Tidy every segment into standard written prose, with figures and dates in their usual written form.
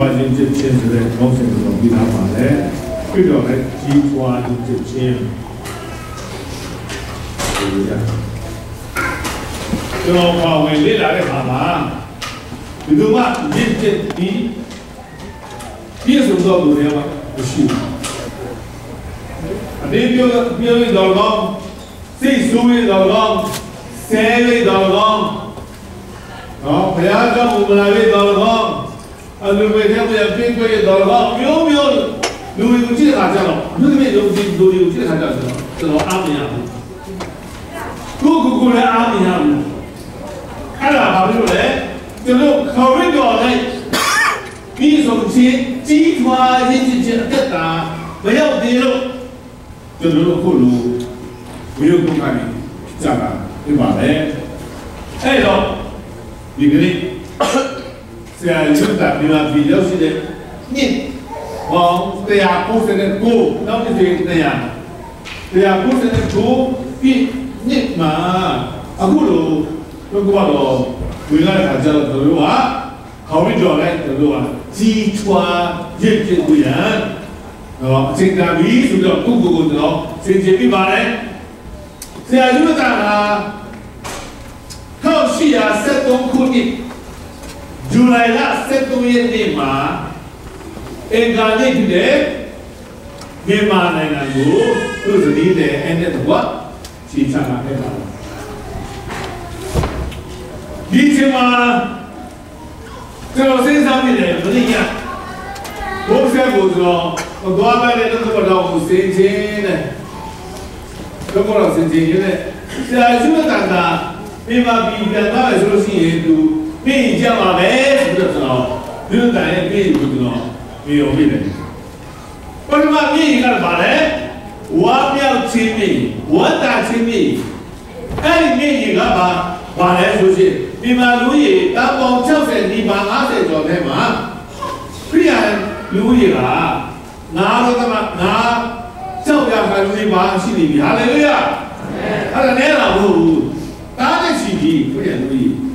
发现这钱是在高层中比他发来，为了来激发这钱，是不是？就华为未来的爸爸，你懂吗？你什么时候做的吗？不是。你表演到讲，谁说的到讲，谁的到讲，啊，不要讲我们那边到讲。啊，你每天不要边过也到了，有没有有几个大家了？有没有几个大家知道？知道阿米亚路，个来阿米亚路，看了好久嘞，就是考虑到嘞，比从前集团经济更大，没有地路，就是路路没有公开的，这样对吧？嘞，哎喽，你给你。是啊，有的你嘛比较是的，你，往对呀，不是的股，到底是怎样？对呀，不是的股比你嘛，啊，股路，那个话咯，未来大家都有啊，考虑着来都有啊，集团业绩不一样，哦，现在比是的，股的咯，现在比嘛嘞，是啊，有的啊，考试啊，山东苦力。Julai lah satu yang lima, engkau ni tu lima dengan tu, tu sendiri anda tu buat, sisa nak apa? Di cuma, kalau saya sampai ni, begini ya, saya buat dua kali tu berdoa senjen, tu berdoa senjen ni, saya cuma tanda, memang biar tak solusi itu. 面讲嘛没不知道，有人大爷面不知道，没有面的。为什么面一个嘛嘞？我要亲密，我打亲密，哎，面一个嘛来出去，你们留意，当我叫谁，你把哪些状态嘛？不然留意啦，拿了干嘛？拿照样还留意把心里边，哈利路亚，他的年老不，打得起皮，不然留意。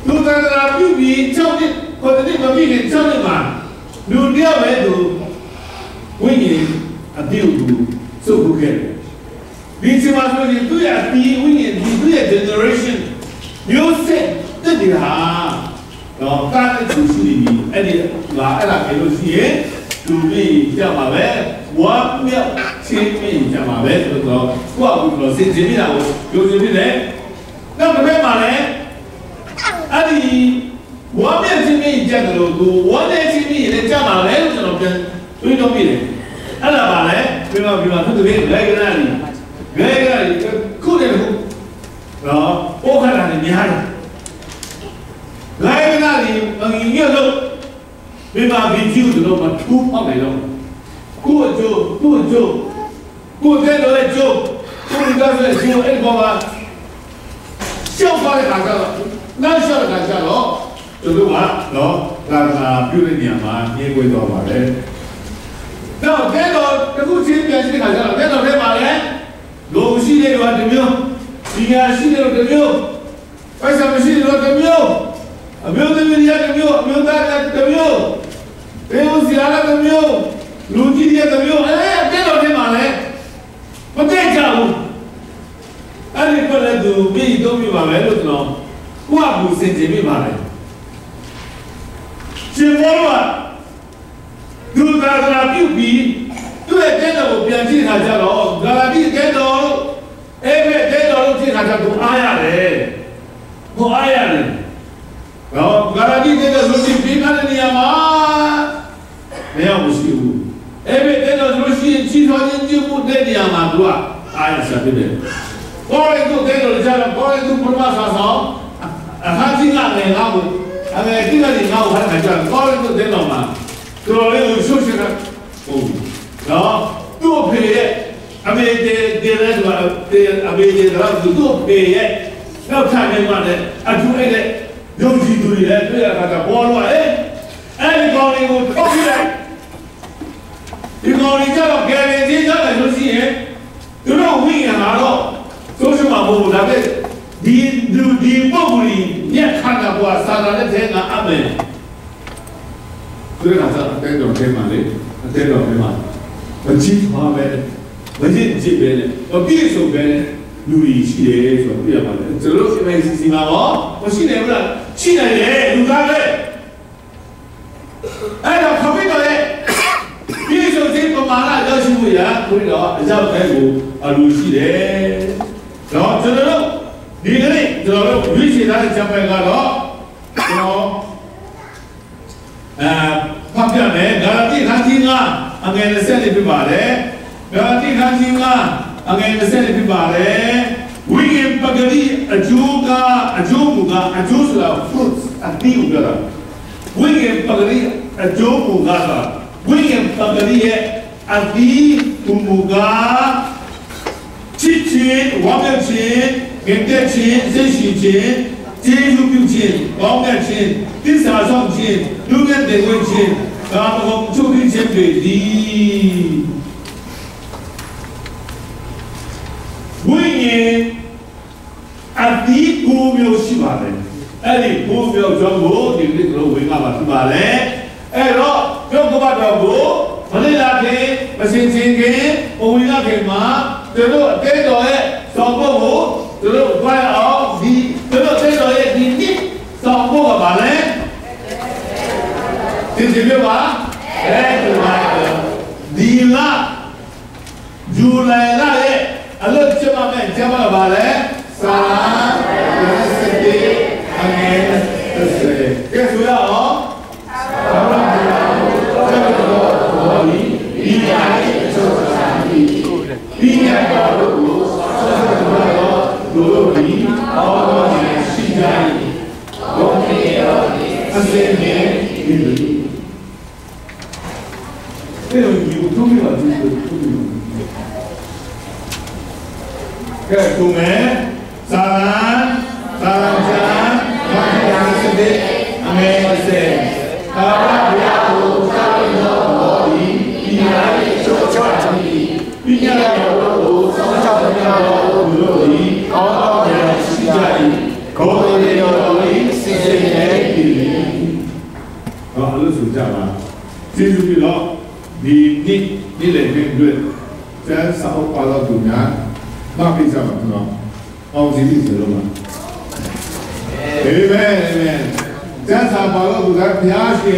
lu tak ada bibi cakap kalau ni bibi ni cakap mana, lu dia betul, wingin adiu tu, so bukan. Di cuma tu ya, di wingin, di tu ya generation, you say, tu dia, kalau kan itu sini, ini lah kalau sih, tu ni macam apa? Wah, dia sini macam apa? Tu kalau, wah, kalau sini lah, you sini ni, nak apa mana? 阿里，我面前面讲的路，我那前面人讲嘛来路这种跟对东比的，阿拉嘛来，比方，这个边来个那里，苦点苦，啊，我看那里厉害，来个那里，营业路，比方比酒的路嘛，土泡的路，过这路来酒，你刚才酒哎个嘛，小发的大家了。 那晓得干啥咯？就是话咯，那比如年嘛，年过多嘛嘞。然后看到这个钱变成干啥了？看到干嘛嘞？龙溪的话怎么样？西安溪的怎么样？外乡溪的怎么样？没有这边的怎么样？没有大家怎么样？没有西安的怎么样？龙溪的怎么样？哎，看到干嘛嘞？我再讲，俺们本来都没嘛来了喏。 我不是这边嘛来，结果嘛，都在那比，都在跟着我边境上家咯，那边跟着，哎，跟着路经常家都挨呀嘞，我挨呀嘞，然后那边跟着路经平安的你嘛，没有不是有，哎，跟着路经集团经济部那你嘛多啊，挨呀下边的，过来都跟着家了，过来都不嘛啥少。 他经常来拿我，经常来拿我还谈价，高人都在弄嘛，对吧？有休息的，然后多赔的，来什么？多赔的，要看见嘛的，就那个有几堆的，对啊，他包了你讲你我搞起来，你讲你叫我改变，叫来说是，就让我一样拿到，做什么不那个。 di bawah ni, dia kan apa? Salah dia tengah apa? 所以那时候带到天嘛嘞，带到天嘛，我几花呗，我这边的，我别说边的，路易系列说不要嘛的，这路是没事情嘛哦，我现在不是，现在嘞，路干嘞，哎，那旁边的嘞，别说这个马拉要是不一样，可以了，要开路啊路系列，然后这路，你个嘞，这路路系列讲白个了，哦。旁边呢，gara ti kanji nga, angin nasi ni pibare, gara ti kanji nga, angin nasi ni pibare, wingin pagadi ajuga sula fruits ati ugara, wingin pagadi ajuga la, wingin pagadi ati umuga, cicin, wangyan cin, gengge cin, zeshi cin. 接触表情，讲嘅錢，啲啥上錢，有嘅地位錢，但係我做啲錢俾你。每年啊，啲股票是嘛咧？啲股票全部定啲個會啱嘛是嘛咧？咯，將個把條股，我哋拉起，我先嘅，我會拉起嘛，就到幾多嘅上個股，就到快အောင်啲。 这个你上过个吧嘞？听清楚吧？对吧？你啦，如来那嘞，阿拉这方面讲个吧嘞？三、四、四，这主要哦。这种有聪明了就是聪明。这东门、沙兰、江、是的，没事。他不要不沙林的火力，比那里就强力，比那里有上下的火力，高高的西家里，高的有力，是的比。好，那暑假吧，接住去了。 你来面对，在上午8到9年，那比啥嘛？是吧？我今天知道嘛？对没？在上午8到9年，平时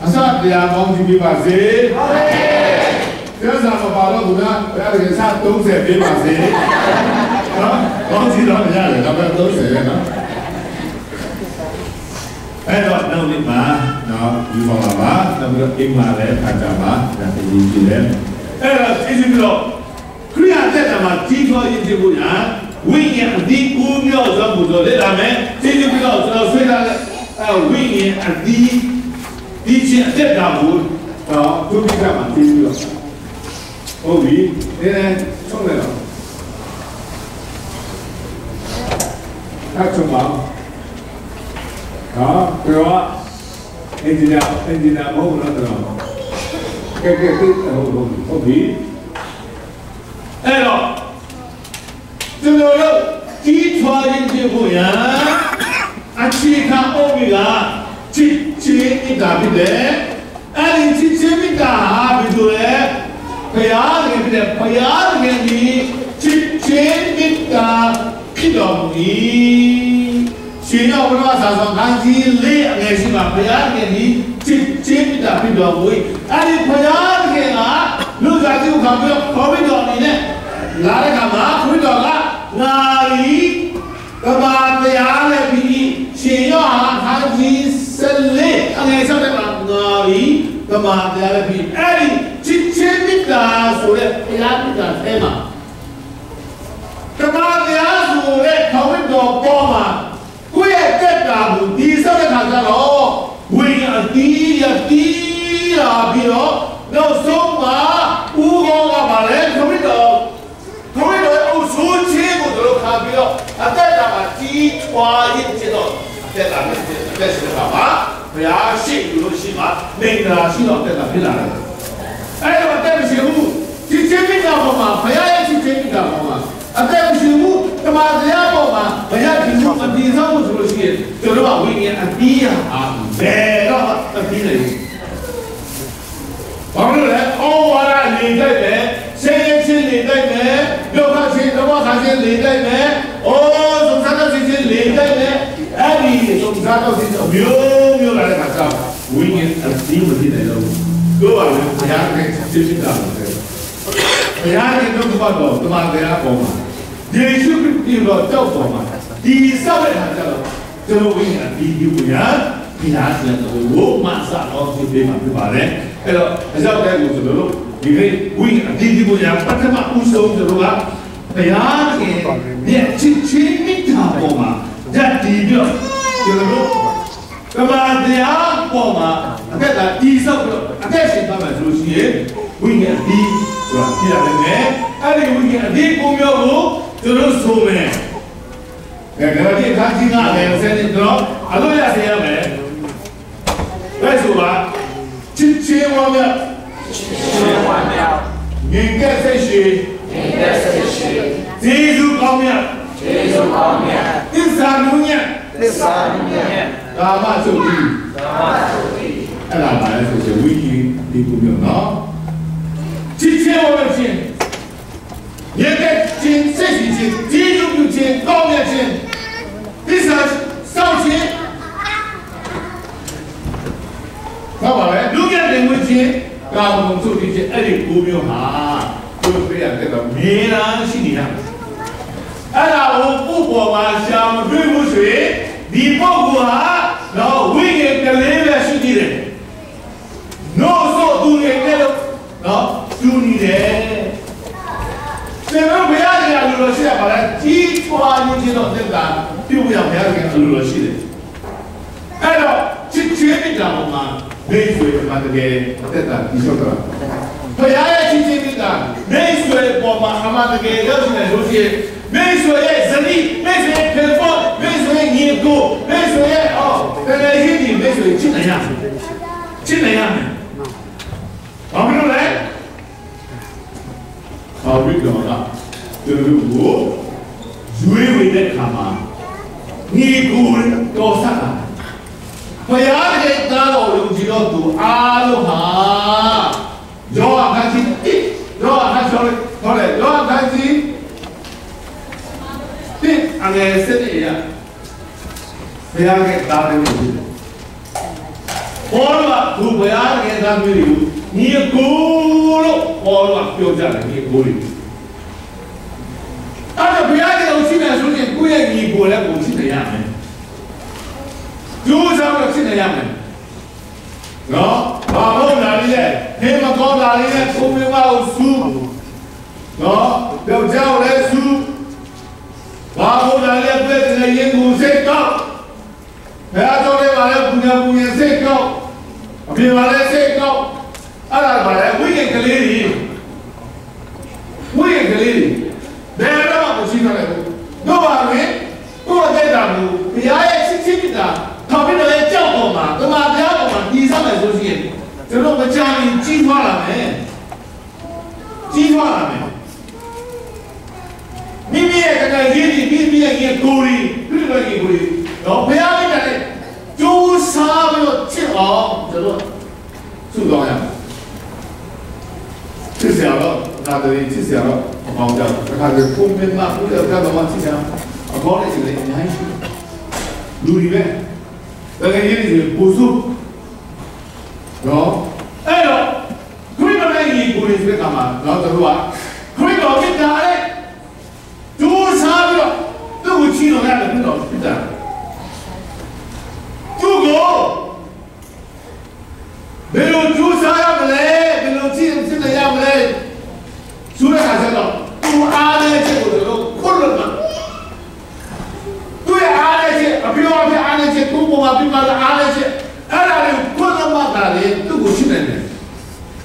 啊啥子呀？我今天把谁？在上午8到9年，不要给啥东西别把谁？啊，我知道人家人家不要东西呢。 哎，那我们嘛，那预防了嘛，那么英嘛来看着嘛，那是一起来。哎，继续说，可以啊，在咱们基础经济不一样，每年的股票全部做的咱们，继续说，知道虽然每年的钱在咱们啊，都比咱们低了。哦，比现在冲来了，他冲忙。 đó, cái đó, engineer mẫu nó từ cái không khí, đây rồi, chúng tôi đâu, kỹ thuật những cái vụ nhá, anh chị khám ôm gì cả, chị đi cả bên đấy, anh chị bên cả bên rồi đấy, phải ăn cái bên đấy, phải ăn cái gì, chị bên cả cái đồng ý. 需要不是啥上看起累，还是嘛？不要给你接的比较贵，你不要给啊！路上就看不到，后面到你呢，哪里干嘛？回到哪里？干嘛不要来比？先要看起生累，还是嘛？哪里？干嘛不要来比？接的说的不要比较太嘛？干嘛不要说的后面到包嘛？ 我也在干部地上的看着喽，为了低了，比如那送嘛，5个嘛来，他们欧洲全部都看比了，在咱们基础一直到，在咱们在是干嘛？不要信有东西嘛，那个信到在咱们来。哎，我对不起我，去见面干嘛？不要去见面干嘛？ 在不行我他妈这样搞嘛？人家平时地上我做了些，就是把为年低呀啊，来到低了。离对没？谁也亲离对没？六块钱，六块钱离对没？哦，从三到七千离对没？哎，你从三到七千，没有来看上，我已经你不进来了，各位，大家可以接触到的，大家可以都看到，都嘛大家讲嘛，耶稣基督的教导嘛，第三位看到了，这个我已经第五年。其他时間就會馬上攞住俾埋佢話咧，係咯，係收嘅故事咯。而佢會啲個人不得嘛，唔數就係話，係啊嘅，你全面查過嘛，一啲咗，就係咯。咁啊，第二個嘛，嗰個第三個，嗰個係點樣做事？會嘅啲，係嘛？啲人咧，啊你會嘅啲公廟戶就攞數咩？誒，嗰啲看清啊，嘅先至咯，啊都係寫咩？来说吧，7000万秒，7000万秒，应该是技术方面，第三方面，大马手机，哎，大马就是微信的股票喏，7000万秒钱，应该钱这些钱，技术有钱，方面钱，第三烧钱。他話咧，如果你會知，交通做啲嘢，一定股票下，都俾人哋個面啊，心理啊。那我不過嘛，像對不水，你不過下，然後永遠嘅你嚟是你的，我所做嘅嘅咯，然後做你的。這個不要嘅俄羅斯人話咧，幾多年前都點解，就不要嘅俄羅斯人。哎咯，去全面講嘛。沒水嘛這個對的，你說的。他也去這邊的，沒水我嘛他媽這個要起來東西，沒水人力，沒水telefon，沒水銀行，沒水哦，在那些地沒水去哪樣？去哪樣？往邊度來？好，邊個啦？就是我，最為的看嘛，你估多少啊？佢有一隻打落用住個圖阿魯下，左下開始，左下開始，好嘞，左下開始，啲阿嘅識啲嘢，佢有嘅打嚟用住，我話佢有嘅打嚟用，你估咯，我話標準嚟你估嚟，但係佢有嘅東西呢，首先估嘢你估咧，估係點樣嘅？就像個現在一樣的，喏，把我哪裡咧，你們講哪裡咧，後面話有書，喏，要教來書，把我哪裡咧，對這個研究設高，不要做咧話咧，不要設高，別話咧設高，啊來話咧，危險嘅理，別人話不清楚咧，我話你，我在大陸，別係清清的。他們來教導嘛，對嘛？教導嘛，第三來說是，就說我們家裡計劃了沒？明明那個業明明也鼓勵，對不對？鼓勵，然後不要那個嘞，就啥沒有吃好，就說就這樣，吃小了，那這裡吃小了，好叫，那個後面嘛，不要幹什麼吃小，搞那些嘞，你還是努力唄。那個嘢是補數，喏，哎呦，佢嗰啲嘢補你是幹嘛？然後就話，佢講邊家咧，做啥嘅？都會知道咩？邊度邊度？做過，沒有做啥樣嘅咧？沒有知道樣嘅咧？做咩下先咯？做阿咧，這個就困了嘛。對阿咧些，比如話譬阿咧些，公公啊，比如話阿咧些，阿那裡困了嘛，那裡都不信任的。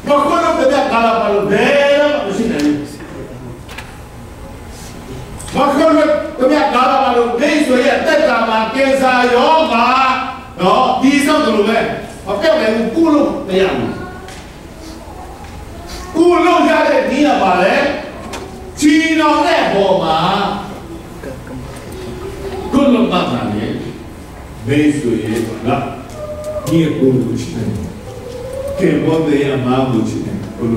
我困了，別搞了，把路別了，不信任。我困了，別搞了，把路沒水呀，再幹嘛？檢查藥吧，哦，地上的路唄，我不要給你咕嚕那樣子，咕嚕下來你要把嘞，去到那波嘛。咕嚕嘛那裡沒水了，你也咕嚕起來，給我們也蠻不起來，咕嚕。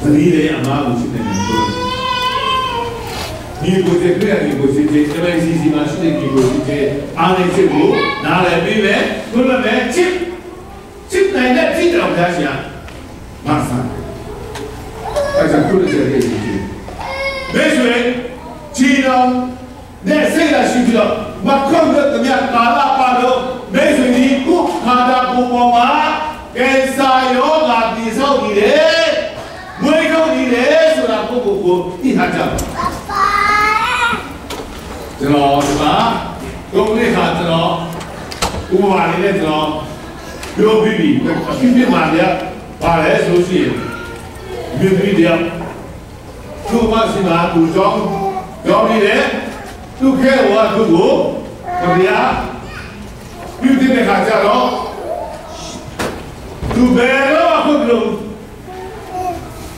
这里的阿妈不是那样做。你过去对啊，你过去这MICC嘛，是的，你过去这阿内这步拿来比呗，过来呗，chip này đã chip được ra gì à? Mà sao? Ai chẳng có được cái gì? Bây giờ chỉ là để xây ra suy cho mà không được cái nhà cả là ba đâu. Bây giờ đi cũng hà đã cũng mà cái sai đó là đi sau đi đấy, mới không đi đấy, rồi là cũng đi hạt chẳng. Rồi mà cũng đi hạt rồi, cũng vào đi đấy rồi. Yo bibi, bibi mana? Pada sosial, bibi dia. Tu masih mana tu jom ni deh. Tu kau tu go, kerja. Bibi ni kerja lo. Tu bela aku belum,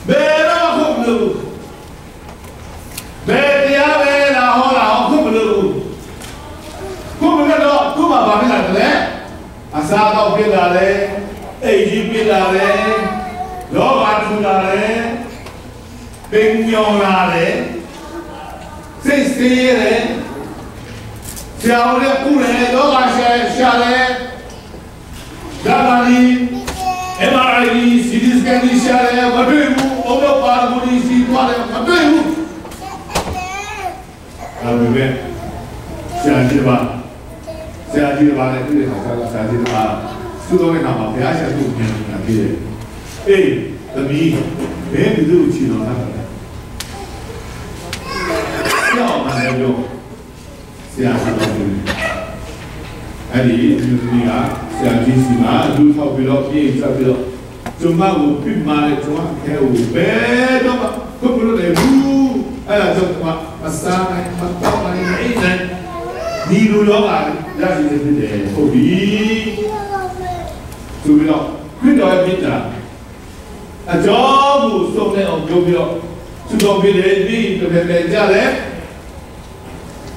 bela aku belum. Bela aku belum. Aku belum lo, tu apa ni lah? Asal kau pilih le, AG pilih le, logat pilih le, pengyong le, sesi le, siapa le pun le, logat siapa le, gamani, MRI, CT scan siapa le, berdua, orang paraboli siapa le, berdua. Apa be? Siapa siapa? Saya jadi balik itu saya jadi balik. Sudah kita apa? Biasa tu yang kita. Tapi itu cina nak. Siapa mana yo? Siapa tu? Jadi ini saya jadi mana? Dulu tahu bila saya bila cuma upin mana cuma kau betul apa? Kau perlu lebu. Cuma masak, masak ini. Di dulu kan, dah jadi deh. Hobi, tu bila, kita kita, jauh somne orang tu bila, sudah bila ni tu bekerja leh.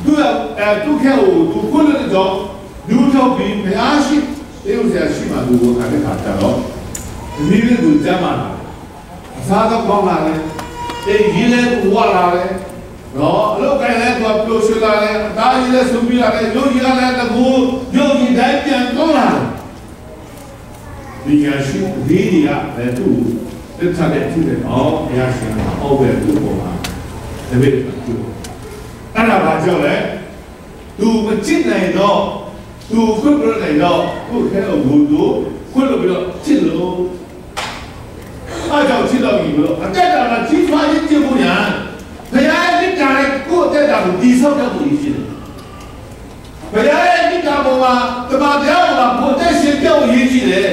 Tu kau tu pun ada jauh, dulu jauh bin asyik, itu saya asyik mah dulu ada kata lo. Ni tu zaman, sahaja kau mana leh, gila buat leh. No, lo kaya le tu aplo shula le, dai le subi le, yogi le tu yogi dai pian kau le. Dia sih dia le tu, kita le tu le, oh dia sih, oh tu bola, tapi tu. Ada baca le, tu macam ni do, tu kubur ni do, tu kalau budu, kalau bila cilu, aja cilu gitu, ada dalam cipta itu punya. Saya ni cari kau tidak disau tak boleh. Saya ni kamu mah kemudian mah boleh siapa boleh je.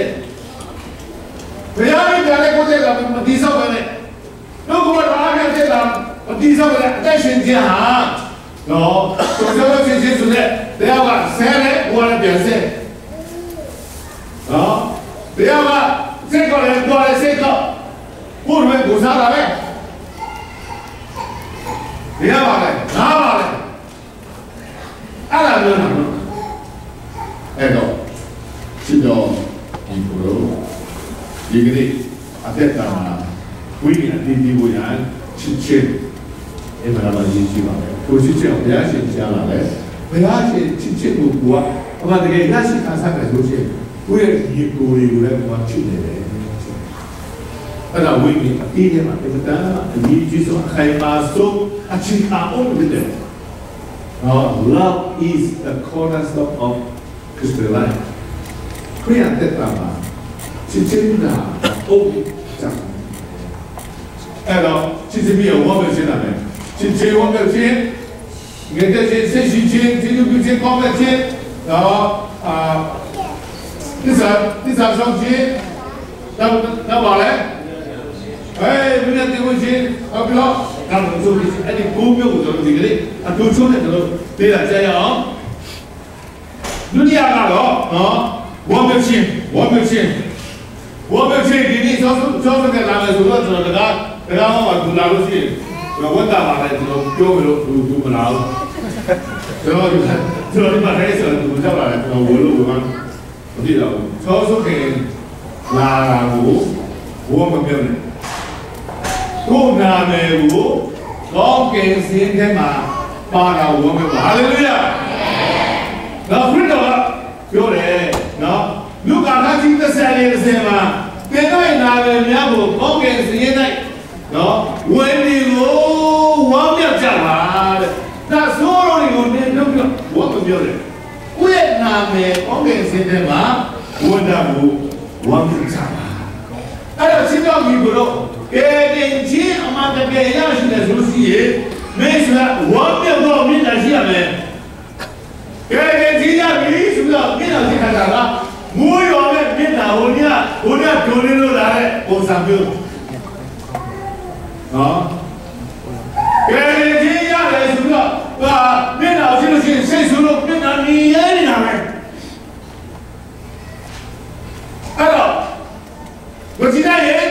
Saya ni cari kau tidak disau kan? Kalau kau orang tidak disau kan, tak senjata ha. No, kalau senjata sudah, dia apa? Saya buat biasa. No, dia apa? Saya kalau buat saya, bukan bukan apa? Dia apa? Nama apa? Ada nama. Ego, sido, ibu, jadi ada nama. Wih, di bulan cincin, mana cincin apa? Kau cincin apa? Cincin apa? Cincin buat apa? Dengan nasi kasar cincin. Wih, ibu buat cincin. Ada wih, ini apa? Betul. Ini justru kayak masuk. Cinta betul. Love is the cornerstone of Christian life. Kau yang terutama, cinta jangan. Cinta biar orang bercinta ni. Cinta orang bercinta, kita cinta cinta, cinta cinta kau bercinta. Di sana cinta, dah boleh. Bila tengok cinta, apa lo? Kalau tu ini bumi itu jadi, tu cuma itu tidak saya. Dunia kalau, wang bercin, ini sesuatu yang lama sudah terdekat, terlalu waktu lalu sih. Kalau anda malah itu jauh tu malah. Kalau di mana itu tu macam kalau walau bukan, tidak. Sesuatu yang lalu, wang bercin. ကိုနာမည်ကိုကောင်းကင်စင်းထဲမှာပါတာဝမ်းမြောက်ပါဟာလေလုယာနောက်ခရစ်တော်ကပြောတယ်နော်လူကာခကြီး30မှာတင်တော့နာမည်များကိုကောင်းကင်စင်း၌နော်ဝိညာဉ်ကိုဝမ်းမြောက်ကြပါတဲ့ဒါဆိုးတော်တွေကိုနေတော့ဝမ်းပြောတယ်ကိုယ့်ရဲ့နာမည်ကောင်းကင်စင်းထဲမှာဝန်တာကိုဝမ်းမြောက်ကြပါအဲ့တော့ရှင်းတော့ဒီကိုတော့ကဲတင်ချင်းအမှန်တကယ်ရရှိတယ်ဆိုလို့ရှိရင်မင်းဆိုတာဝမ်းမြောက်တော့မြင်တာရှိရမယ်ကဲတင်ချင်းရပြီဆိုတော့မြင်တာရှိတာကငိုးရောနဲ့မြင်တာဟိုညဒိုးလေးလို့လာတဲ့ပုံစံမျိုးနော်ကဲတင်ချင်းရတယ်ဆိုတော့ဟာမြင်တာရှိလို့ရှိရင်စိတ်ဆိုးလို့မြင်တာမြင်ရနေတာပဲအဲ့တော့ဝကြည့်လိုက်ရင်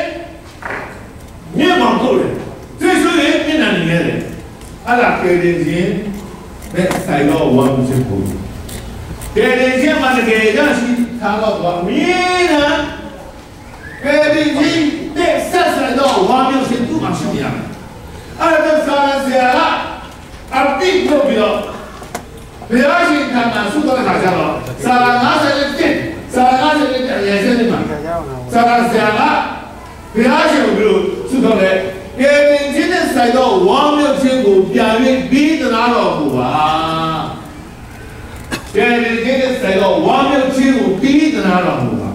မြင်မောင်တို့တယ်သိဆိုရင်မျက်နှာနေရတယ်အဲ့ဒါကဲတင်ချင်းနဲ့ဆိုင်တော့ဝမ်းချစ်ဖို့ကဲတင်ချင်းမှတကယ်ရရှိထားတော့မြင်တာကဲတင်ချင်းတဲ့ဆက်ဆက်တော့ဝမ်းချစ်သူ့မှာရှိရမယ်အဲ့ဒါဆရာဆရာအပိကိုပြီးတော့ဘယ်အချိန်မှဆုတော့ခါကြတော့ဆရာ50ဆရာ50ရဲ့ဆက်နေမှာဆရာဆရာဘယ်အချိန်ကိုဆုတော့လဲကဲတင်ချင်းနဲ့ဆိုင်တော့ဝမ်းမြောက်ခြင်းကိုပြန်ပြီးတရားတော်ကိုပါကဲတင်ချင်းနဲ့ဆိုင်တော့ဝမ်းမြောက်ခြင်းကိုပြီးတရားတော်ကိုပါ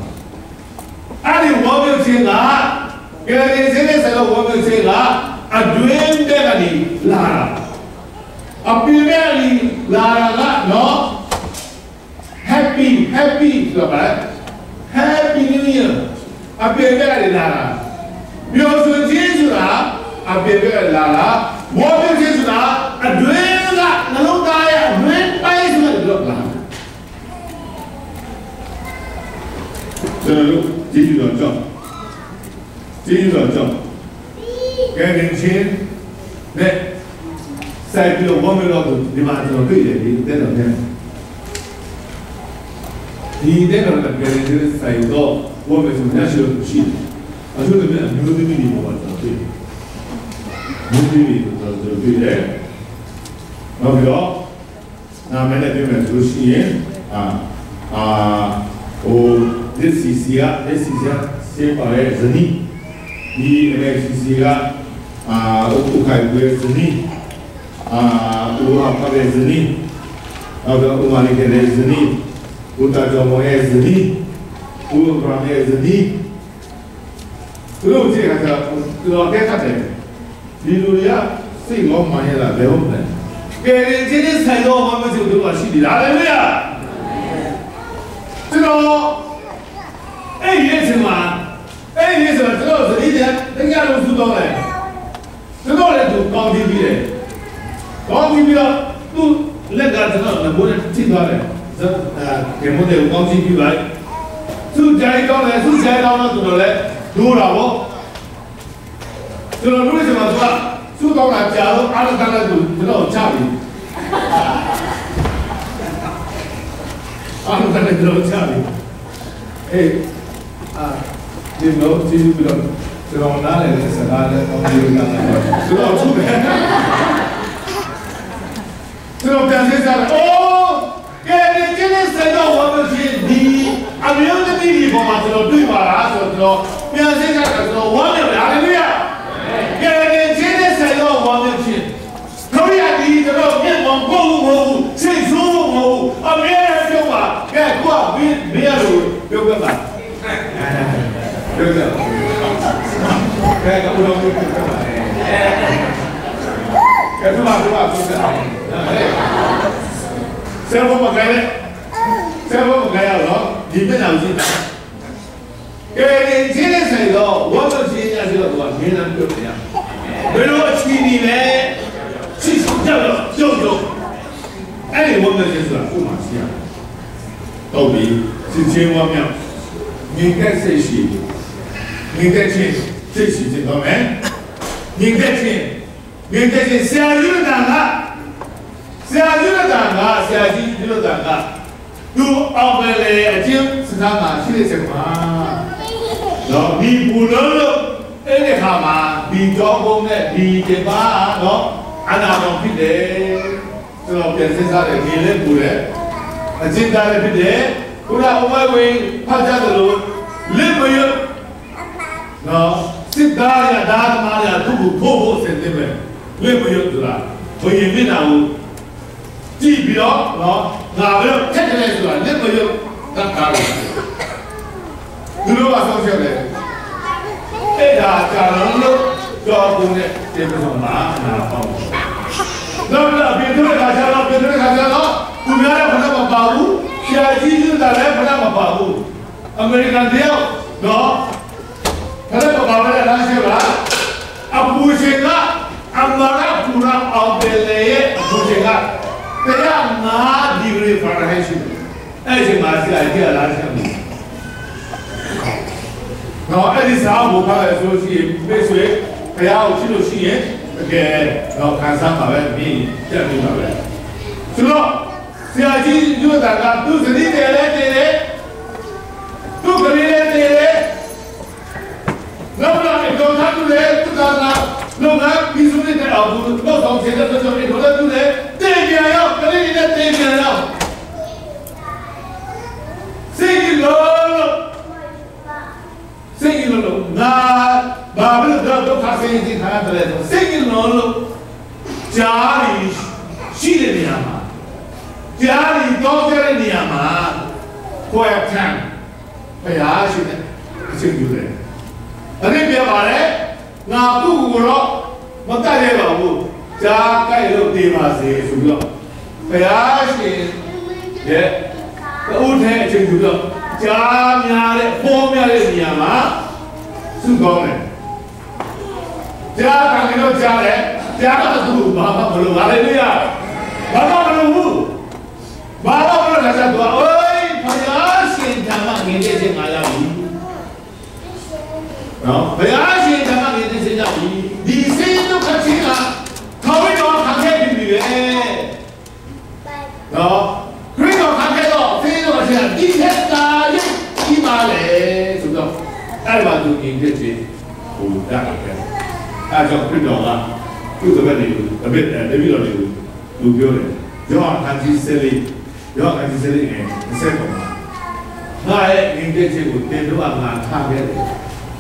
အဲ့ဒီဝမ်းမြောက်ခြင်းကကဲတင်ချင်းနဲ့ဆိုင်တော့ဝမ်းမြောက်ခြင်းကအတွင်းတဲ့ကနေလာတာအပြင်ကနေလာတာကနော် happy ဆိုတော့ happy new year အပြင်ကနေလာတာပျော်ရွှင်ခြင်းဆိုတာအပြင်ကလာတာဝမ်းမြောက်ခြင်းဆိုတာအတွင်းကနှလုံးသားရဲ့အတွင်းပိုင်းဆိုတာပြောလာကျွန်တော်တို့ကြည့်ရတော့ကြောင့်ကဲတင်ချင်းနဲ့စိုက်ပြီးတော့ဝမ်းမြောက်တော့ဒီမှာကျွန်တော်တွေ့တယ်ဒီတဲ့တော်နဲ့ဒီတဲ့တော်ကကဲတင်ချင်းစိုက်တော့ဝမ်းမြောက်ခြင်းရှိလို့ရှိတယ်အခုလည်းအမျိုးသမီးတွေပေါ်တော့တွေ့တယ်မျိုးသမီးတွေတော့တွေ့တယ်နောက်ပြီးတော့နာမည်နဲ့ပြောမယ်ဆိုရှိရင်this isစေပါရဲ့ဇနီးဒီ MXC ကဥခိုင်ဝဲဇနီးဥဟာပါရဲ့ဇနီးနောက်တော့ဥမာလေးကလေးဇနီးဥတာကျော်မောရဲ့ဇနီးဥပရာရဲ့ဇနီးသူတို့ကြည့်ခါကျတော့တက်ခတ်တယ်ဒီလူတွေကစိတ်မောမှန်ရတာဘယ်ဟုတ်လဲကဲဒီချင်းဆိုင်တော့မမစိုးတို့ရှိတယ်လားလေမရကျွန်တော်အဲ့ဒီစမှာကျွန်တော်ဇနီးတဲ့တရားလို့သူတော့လေကျွန်တော်လည်းသူကောင်းပြီးတယ်ကောင်းပြီးတော့သူလက်ကကျွန်တော်ငိုးနဲ့ထိသွားတယ်ကေမိုတဲ့ကောင်းပြီးလိုက်သူကြိုက်တော့လေသူကြိုက်တော့သူတို့လည်းဒိုးတာပေါ့ကျွန်တော်တို့ကမှသူတော့လာကြာတော့အားလုံးကလည်းသူကျွန်တော်ချပြီအားလုံးကလည်းကျွန်တော်ချပြီဒီလိုကြည့်ပြီးတော့ကျွန်တော်နားလည်တဲ့စကားလည်းကောင်းပြီးတော့ကျွန်တော်သူ့ပဲကျွန်တော်ပြန်စစ်စားတယ်အိုးကဲဒီကျင်းစတော့ဝမ်းမဖြစ်ဒီအမျိုးသမီးဒီပေါ်မှာကျွန်တော်တွေ့ပါလားဆိုတော့ပြန်စစ်စားတယ်ကျွန်တော်ဝမ်းမြောက်တယ်ဟာလေလုယာကဲဒီကျင်းစတော့ဝမ်းမြောက်ဖြစ်ခရိယာဒီကျွန်တော်မျက်မှောင်ကိုယ်ကိုစိတ်ဆိုးဖို့မဟုတ်အမြဲတမ်းပြောပါကဲကိုကမင်းရလို့ပြောပြပါပြောကြကဲကဘုရားကိုပြောပါကဲတော့ပြောပါဆရာဘုမကရတော့ဒီမျက်နှာကြည့်တာကဲဒီချင်းနဲ့ဆိုင်တော့ဝတ်လို့ချင်းရဆိုတော့သူကမင်းလည်းပြောပြရဘယ်လိုအချီနေလဲချစ်ကြောက်တော့ကျုပ်အဲ့ဒီဝတ်လို့ချင်းဆိုတာဥမာရှိရတော့ဒီချင်းချင်းဝတ်မြောက်ငင်ကက်စိတ်ရှိငင်ကက်ချင်းစိတ်ရှိတော့မယ်ငင်ကက်ချင်းဆရာကြီးကဆရာကြီးကသူအောင်ပဲလေအချင်းစကားမှာရှိတဲ့စကားတော့ဒီဘူလို့ အဲ့ဒီခါမှာဒီကြောကုန်းနဲ့ဒီဒီပါတော့အနာတော်ဖြစ်တယ်ဆိုတော့ပြန်စဉ်းစားတယ်ဒီလေးပူတယ်အကျဉ်းသားလည်းဖြစ်တယ်ခုနအဝဲဝင်ဖတ်ကြတယ်လို့လစ်မရနော်စစ်သားရဒါသမားရသူ့ကိုဖို့ဖို့ဆင်သင့်ပဲလစ်မရဆိုတာဘုရင်မျက်နှာကိုကြည့်ပြီးတော့နော်ငါပဲထက်တယ်ဆိုတာလစ်မရတတ်တာလေသူတို့ကဆောက်ချက်တယ်အဲ့ဒါကြာလို့ကြောကုန်းနဲ့တေပစုံမှာနာပေါ့နောက်လာပြည်သူ့ခါကြတော့ပြည်သူ့ခါကြတော့သူများရဲ့ဖဏမပါဘူးဆရာကြီးကလည်းဖဏမပါဘူးအမေရိကန်တယောက်နော်ဖဏမပါဘဲလားရှိလားအပူရှင်ကအမရပူရာအောင်တယ်လေအပူရှင်က105 ဒီဂရီဖာရင်ဟိတ်ရှိတယ်အဲ့ဒီမှာဆရာကြီးကလာရှိတယ်နော်အဲ့ဒီစာအုပ်ကိုဖတ်ရဆိုလို့ရှိရင်မိတ်ဆွေဘုရားကိုချစ်လို့ရှိရင်တကယ်တော့ခံစားပါပဲမြင်တက်ပြီးပါပဲဆိုတော့ဆရာကြီးညွှန်တာကသူစတိတယ်လဲတည်တယ်သူကလေးလဲတည်တယ်နောက်လာတော့ထားသူလဲသူကလုံငါပြီးစုနေတဲ့အောင်သူတော့ဆောင်ချင်တဲ့တော့ဒီလိုလဲသူလဲတည်ကြရောကလေးနဲ့တည်ကြရောစိတ်လို့စိတ်လို့ငါဘာလို့တော့ခါစိတ်ကြီးခါတယ်ဆိုစိတ်လို့ကြားရရှိတဲ့နေရာမှာကြားရတော့ကြတဲ့နေရာမှာကိုယ်ထမ်းဘုရားရှိတဲ့အချိန်ယူတယ်အဲ့ဒီပြပါလေငါသူ့ကိုတော့မတတ်ရပါဘူးကြားကြိုက်လို့နေပါစေဆိုပြီးတော့ဘုရားရှင်ရဲ့တူထဲအချိန်ယူတော့ကြားများတဲ့ပေါ်များတဲ့နေရာမှာစုကောင်းတယ်ကြားတယ်လို့ကြားတယ်ကြားတော့သူ့ဘာမှမလုပ်ပါလေလေဘာမှမလုပ်ဘူးဘာလို့မလုပ်လဲဆိုတော့အိုးဘုရားရှင်ဓမ္မငင်းတဲ့ချင်းငါရပြီနော်ဘုရားရှင်ဓမ္မငင်းတဲ့ချင်းရပြီဒီစိတ်ဒုက္ခချင်းကခေါင်းတော့ခံခဲ့ပြီပဲနော်ခရစ်တော်ခံခဲ့တော့စိတ်တော့အရှင်ဒီထက်သာရင်ဒီပါလေဆိုတော့အဲ့ဘာသူငင်းတဲ့ချင်းဟိုတာပဲအဲ့ကြောင့်ခရစ်တော်ကသူ့တပည့်တွေကိုတပည့်တော်တွေကိုလူပြောတယ်ယောဟန်ခန်းကြီး7ယောဟန်ခန်းကြီး7ရဲ့20ပုံမှာငါရဲ့ငင်းတဲ့ချက်ကိုတင်တော့ငါထားခဲ့တယ်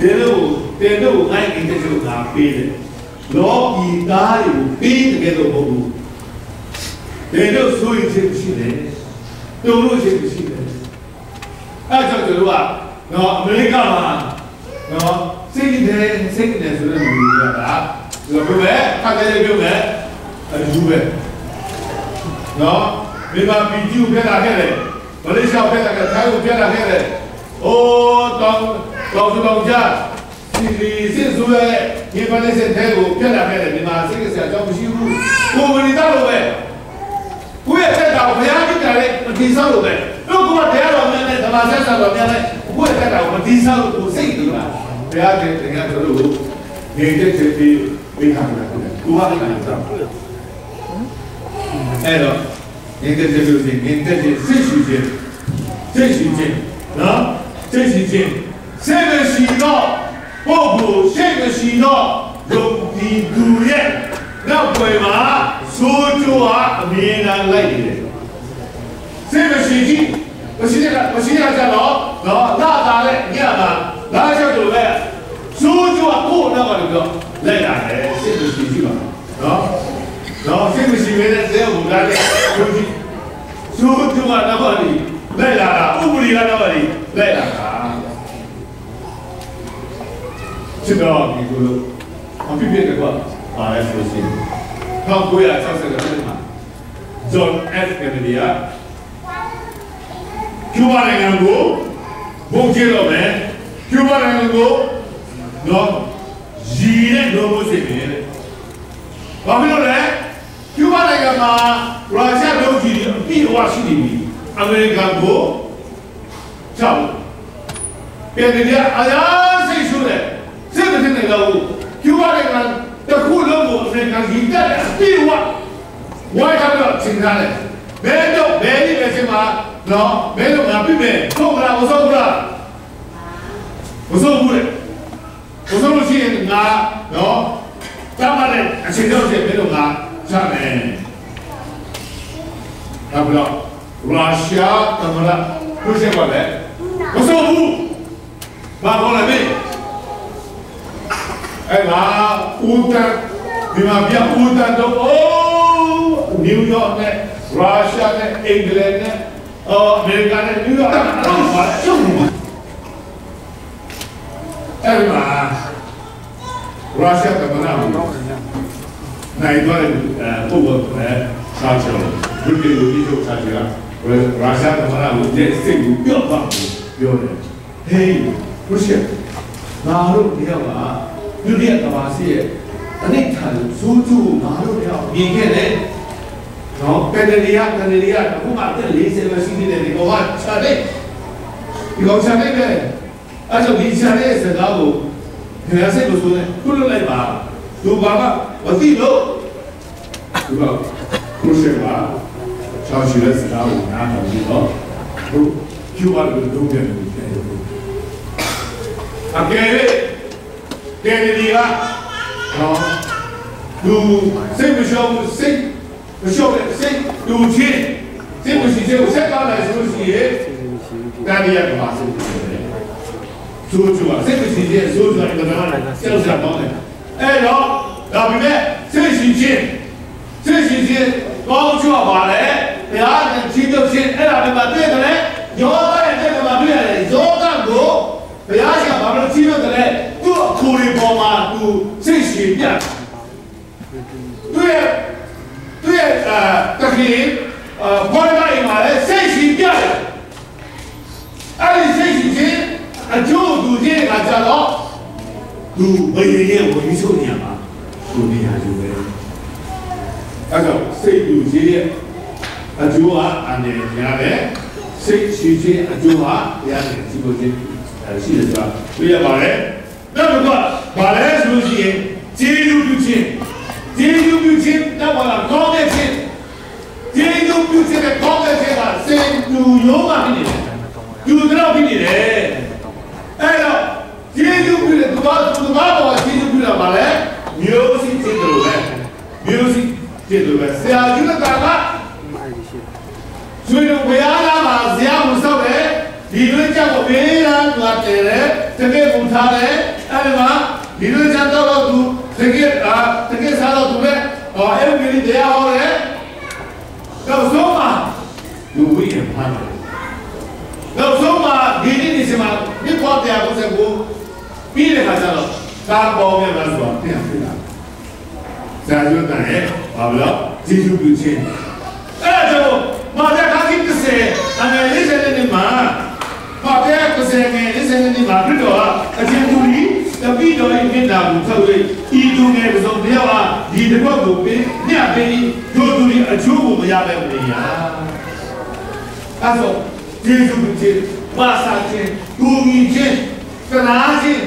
တင်တော့ငါရဲ့ငင်းတဲ့ချက်ကိုငါပေးတယ်လောကီသားတွေကိုပေးတကယ်တော့မဟုတ်ဘူးတင်တော့ဆိုရင်ချက်ရှိတယ်တုံလို့ချက်ရှိတယ်အဲ့ကြောင့်ကျွန်တော်ကနော်အမေရိကမှာနော်စိတ်တယ်ဆိုတဲ့လူတွေကဒီလိုပဲခါကြတယ်ပြောမယ်အယူပဲနော်မိဘဗီဒီယိုပြတာခဲ့တယ်မလေးရှားပြတာခဲ့ထိုင်းကိုပြတာခဲ့တယ်အိုးတောင်ကြစစ်ဆိုရဲဒီပလေးစစ်တဲ့ကိုပြတာခဲ့တယ်ဒီမှာစိတ်ကစရာအကြောင်းမရှိဘူးကိုမနီတော့လို့ပဲကိုရဲ့တက်တာကိုဘုရားကြည့်ကြတယ်မတိဆောက်လို့ပဲတို့ကတရားတော်များနဲ့ဓမ္မဆက်ဆံတော်များနဲ့ကိုရဲ့တက်တာကိုမတိဆောက်လို့ကိုစိတ်တူတာဘုရားတဲ့တရားတော်ကိုနေတဲ့ချက်ပြီးမိထားတာကိုကလည်းခံစားအဲ့တော့နေတဲ့ချက်လို့နေတဲ့ချက်စိတ်ရှိခြင်းနော်စိတ်ရှိခြင်းစိတ်မရှိတော့ပုဂ္ဂိုလ်စိတ်မရှိတော့ယုံကြည်သူရဲ့နောက်ွယ်မှာဆိုးကျိုးဟာအမြဲတမ်းလိုက်နေတယ်စိတ်မရှိခြင်းမရှိရကြတော့နော်လာတာလေညတာလာချက်တို့ပဲဆိုးကျိုးကကိုယ်တော့လည်းတော့လိုက်လာတယ်စိတ်မရှိကြည့်ပါနော်စိတ်မရှိဘဲနဲ့တဲဟိုလာတဲ့ဆိုးကျိုးကတော့လိုက်လာတာဥပဒေကတော့လိုက်လာတာချစ်တော်ဒီလိုအပြည့်ပြည့်ကပါလဲဆိုစီ1960ခုနှစ်မှာ John F. Kennedy ကကျူးဘာနိုင်ငံကိုဘုံကျဲတော့မယ်ကျူးဘာနိုင်ငံကိုတော့ရည်နဲ့လို့ဖို့စီတယ်ဘာဖြစ်လို့လဲကျူးဘာနိုင်ငံမှာရုရှားတို့ကြီးအပြည့်အဝရှိနေပြီအမေရိကန်ကိုကြောက်ပြန်ကြအရာစိတ်ဆိုးတယ်စိတ်မတင်နေတော့ကျူးဘာနိုင်ငံတခုလုံးကိုအမေရိကန်ကြီးတက်တယ်အပြည့်အဝဝိုင်းထားတော့ချိန်ထားတယ်ဘယ်တော့ဘယ်နည်းပဲချိန်မှာနော်ဘယ်တော့ငါပြည့်မယ်ထုတ်လာမဆုံးဘူးလေမဆုံး ဆိုလို့ရှိရင်ငါနော်တတ်မှတ်တဲ့အချိန်တော့ကျမင်းတို့ငါချမယ်နောက်ပြီးတော့ရုရှားသမ္မတခရုရှေ့ကလည်းမဆိုဘူးဘာခေါ်လဲမေးအဲ့ဒါဦးတန်ဒီမှာပြဦးတန်တော့နယူးယောက်နဲ့ရုရှားနဲ့အင်္ဂလန်နဲ့အမေရိကန်နဲ့နယူးယောက်တော့ဘာရှုံးနေအဲ့ဒီမှာရုရှားကမနာဘူးနိုင်တော့ပုဂ္ဂိုလ်ပဲစားချောဘယ်လိုဒီလိုစားချေကရုရှားကမနာဘူးတဲ့စိတ်ကိုပြော့သွားတယ်ပြောတယ်ဟေးရုရှားငါတို့တယောက်ကလူတွေကကဘာစီရဲ့အနိဋ္ဌာဇူးဇူးငါတို့တယောက်မြင်ခဲ့တယ်နော်ကန်ဒီယာအခုမှတက်40ပဲရှိသေးတယ်ဒီကောင်ကခြာတဲ့ဒီကောင်ခြာတဲ့ပဲအဲ့တော့ဒီခြာတဲ့စကားကိုခင်ဗျားစိတ်လို့ဆိုရင်ခုလွတ်လိုက်ပါသူဘာမှမသိလို့သူကခရုရှေ့ပါချောင်းရှိတဲ့စကားကိုနားထောင်ပြီးတော့သူကျူပါလို့လုပ်တယ်လို့ပြောတယ်အကယ်၍ကယ်ရီကနော်သူစိတ်မရှောင်စိတ်မရှောင်တဲ့စိတ်သူချင်းစိတ်မရှိစိတ်ကိုဆက်ကားလိုက်ဆိုလို့ရှိရင်တာရီယာကပါစိတ်တယ်ဆိုးကျိုးစိတ်မရှိတဲ့ဆိုးကျိုးအင်္ဂါနဲ့ဆက်ဆက်ပေါင်းတယ်အဲ့တော့ဒါပေမဲ့စိတ်ရှိခြင်းကောင်းချောပါလေဘုရားနဲ့ချီးကျူးခြင်းအဲ့ဒါပဲမတွေ့တယ်လေယောဂရဲ့တဲ့မှာတွေ့ရတယ်ယောဂကိုဘုရားရှင်ကဘာလို့ချီးကျူးတယ်လဲသူ့အခိုးတွေပေါ်မှာသူစိတ်ရှိပြသူ့ရဲ့တခင်ဘောရအိမ်မှာလေစိတ်ရှိပြတယ်အဲ့ဒီစိတ်ရှိခြင်းအကျိုးသူခြင်းကကြတော့သူဘယ်ရဲ့ဝင်ဆိုးနေရမှာသူနေရာယူပဲအဲ့တော့စိတ်သူခြင်းရဲ့အကျိုးဟာအနေများတယ်စိတ်ရှိခြင်းအကျိုးဟာတရားနဲ့ဒီလိုခြင်းရှိတယ်ဆိုတာတွေ့ရပါတယ်နောက်တစ်ခါဘာလဲဆိုလို့ရှိရင်ကျေးဇူးပြုခြင်းတော့ဘာလဲကောင်းတဲ့ခြင်းကျေးဇူးပြုခြင်းနဲ့ကောင်းတဲ့ခြင်းကစိတ်သူရောဂါဖြစ်နေတယ်သူတော့ဖြစ်နေတယ်အဲ့တော့ကျေးဇူးပြုတဲ့သူဘာတော့ကျေးဇူးပြုတာပါလဲမျိုးစိကျေးဇူးပဲမျိုးစိကျေးဇူးပဲဆရာကြီးကဆွေတို့ဘုရားလာမှာဇာတ်ကိုစောက်တယ်ဒီလိုကြောက်ဘေးရန်ကတည်းကတကယ်ပုံထားတယ်အဲ့ဒီမှာဒီလိုကြောက်တော့သူတကယ်စားတော့သူလည်းအဲ့ဒီကြီးတရားဟောတယ်တော့ဆုံးမှာလူဝိရဖမ်းတယ်တော့ဆုံးမှာဒီနေ့ဒီစမှာဒီပေါ်တရားကိုစကူပြီးတဲ့ခါကျတော့ကားပေါ်ပြန်လာဆိုတော့ပြန်ဖြစ်လာဇာတ်ရွတ်တယ်ဘာလို့ဂျေဇုပြုခြင်းအဲ့ဒါကြောင့်မာတဲ့ခါကြီးတစ်ဆယ်အနေလေးစနေနေမှာမာတဲ့တစ်ဆယ်ငယ်လေးစနေနေမှာပြီးတော့အချင်းသူကြီးတပိတော်ရင်မြင်တာကိုထုတ်ပြီးဤသူငယ်ပစုံတယောက်ဟာဒီတစ်ခွက်ကိုပြီးညပြီးတို့သူကြီးအချိုးကိုမရပဲမနေရအဲ့တော့ကျေးဇူးပြုခြင်းပါစာခြင်းသူကြီးခြင်းသနာခြင်း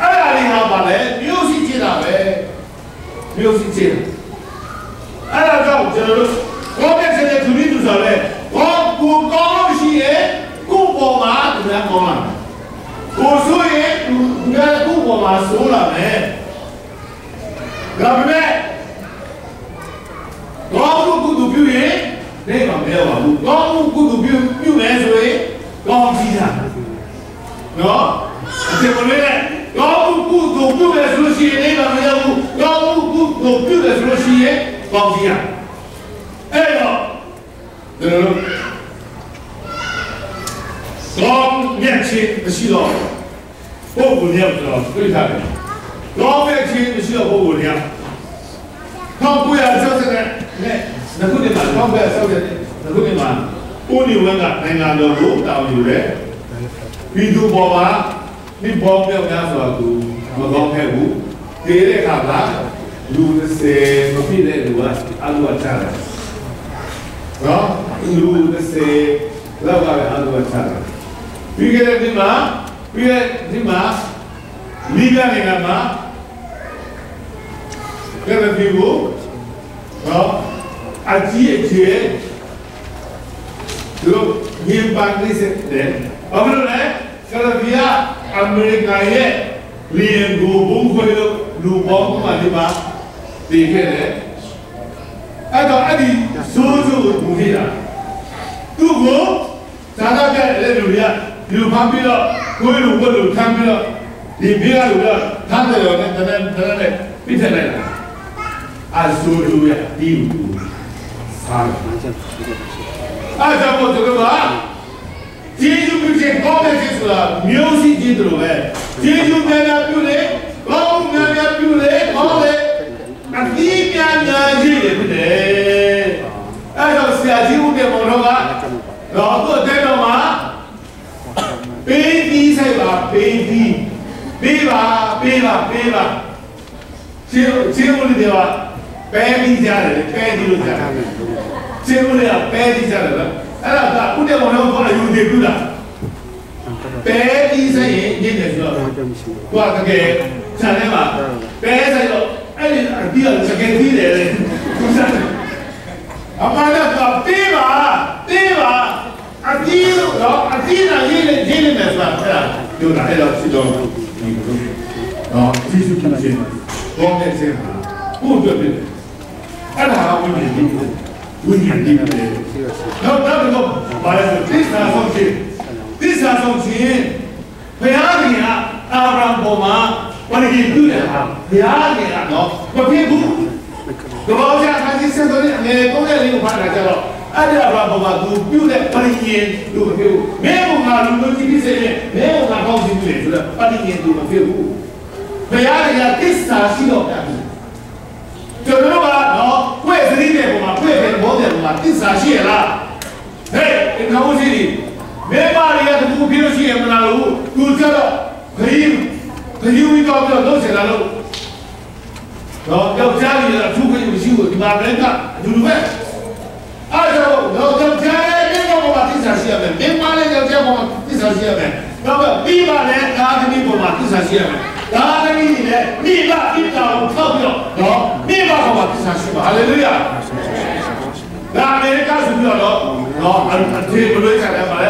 အဲ့ဒါလေးဟာပါလေမျိုးစိခြင်းတာပဲမျိုးစိခြင်းအဲ့ဒါကြောင့်ကျွန်တော်တို့ဘောပြတဲ့သူကြီးသူဆိုလဲဘောကိုကောင်းလို့ရှိရဲ့ကို့ပေါ်မှာသူကကောင်းလာကိုဆိုရင်သူကကို့ပေါ်မှာဆိုးလာမယ်ဒါပေမဲ့ကောင်းလို့ကုသပြုရင်နေမှာမရပါဘူးကောင်းလို့ကုသပြုမယ်ဆိုရင်ကောင်းကြီးတာနော်ဒီလိုလေကောင်းလို့ကုသပြုမယ်ဆိုလို့ရှိရင်နေမှာမရဘူးကောင်းလို့ကုသပြုတယ်ဆိုလို့ရှိရင်ကောင်းကြီးတာအဲ့တော့ဒီလိုကောင်းမြတ်ခြင်းမရှိတော့ပုဂ္ဂိုလ်များတော့တွေ့ထားတယ်ကောင်းမြတ်ခြင်းမရှိတော့ပုဂ္ဂိုလ်များ1960နဲ့အခုဒီမှာ1960နဲ့အခုဒီမှာဦးနေဝင်းကနိုင်ငံတော်ကိုတောင်းယူတယ်ပြည်သူပေါ်မှာဒီဘောပြောင်းများစွာသူမကောင်းခဲ့ဘူးတည်တဲ့အခါကလူ30မဖြစ်တဲ့လူကအလူအချတယ်နော်လူ30လောက်ကအလူအချတယ်ပြီးခဲ့တဲ့ဒီမှာလီဘီယာနိုင်ငံမှာကဲဒီကိုနော်အကြီးအကျယ်သူညင်ပန်းနေစတဲ့ဘာလို့လဲကလဗီယာအမေရိကန်ရဲ့连个崩溃了，路光嘛的嘛，离开了。按照按你所做的东西啊，如果咱那边来路呀，路旁边了，过路过路旁边了，你别个路了，他那个那变成来了，按所做呀，第五，啊，按照我这个嘛。接触不见，高面接触了，苗西接触了，接触面面表嘞，高面面表嘞，高嘞，啊地面面接的不得，按照下接触的毛头吧，老多带到嘛，北地才吧，北地，北吧，接触的吧，北地家的，北地路家的，接触的啊，北地家的了。အဲ့ဒါကဥဒေဘောလုံးကယူနေပြီလားပဲဒီဆိုင်ရင်ညနေဆိုတော့ကိုကတကယ်ခြံထဲမှာပဲဆိုင်တော့အဲ့ဒီအတီးကတကယ်ပြီးတယ်လေသူစားတယ်အမှန်တော့ပေးပါအတီးတော့အတီးနာရေးနေမယ်ဆိုတာအဲ့ဒါပြောတာအဲ့တော့စီတော့ဒီလိုတော့ကျေးဇူးပြုခြင်းဘောနဲ့ခြင်းဟာကိုယ့်အတွက်ပဲအဲ့ဒါကဝိညာဉ်ကြီးဝိညာဉ်ကြီးပဲနောက်တော့ဘာလဲဆိုသစ္စာဆုံးခြင်းဘုရားခင်ကအာဗြဟံပေါ်မှာဘာလို့ပြုတယ်ဟာဘုရားခင်ကတော့မဖြစ်ဘူးဒီဘောကြဆန်းစစ်ဆက်တော်နဲ့အနေပုံနဲ့လေးကိုဖတ်တာကြတော့အဲ့ဒီအာဗြဟံပေါ်မှာသူပြုတဲ့ပရိယင်သူမဖြစ်ဘူးမင်းကလူမျိုးကြီးဖြစ်စေနဲ့မင်းကကောင်းစီဖြစ်တယ်ဆိုတော့ပရိယင်သူမဖြစ်ဘူးဘုရားခင်ကသစ္စာရှိတော့တယ်ကျွန်တော်ကတော့ဝိသတိတဲ့ပုံမှာဝိတဲ့ဘောတဲ့ပုံမှာသစ္စာရှိရလားဟဲ့ဒီကောင်းစီမေမာရီကတူပြီးလို့ရှိရင်မလားလို့သူကြတော့ခရီးပြီးတော့လုပ်ချင်လာလို့တော့ယောက်ျားကြီးကအထူးခွင့်မရှိဘူးဒီမှာလည်းကအတူတူပဲအဲ့တော့ယောက်ျားလေးကတော့ဘာသစ္စာရှိရမယ်မေမာလေးယောက်ျားပေါ်မှာသစ္စာရှိရမယ်တော့ပြီးပါလေဒါသမီးပေါ်မှာသစ္စာရှိရမယ်ဒါသမီးလည်းမိဘဣတာကိုထောက်ပြီးတော့မိဘပေါ်မှာသစ္စာရှိပါဟာလေလုယာဒါအမေရိကဆိုပြီးတော့အထေမလို့ကြတယ်ပါလေ